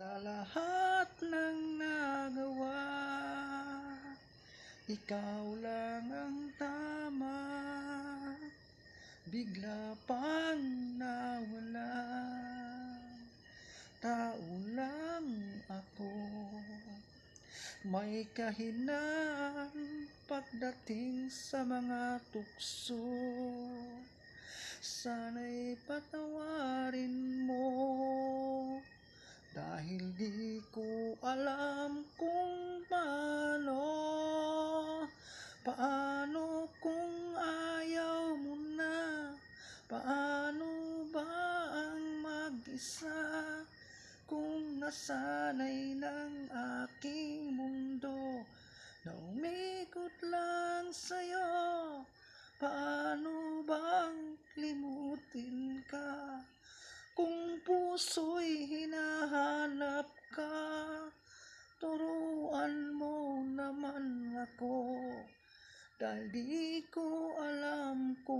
Sa lahat ng nagawa, ikaw lang ang tama. Bigla pang nawala, tao lang ako. May kahinaan pagdating sa mga tukso. Sana'y patawarin mo, dahil di ko alam kung paano kung ayaw mo na. Paano ba ang mag-isa kung nasanay ng aking mundo na umikot lang sa'yo? Paano bang limutin ka kung puso'y hinahanap ka? Turuan mo naman ako, dahil di ko alam kung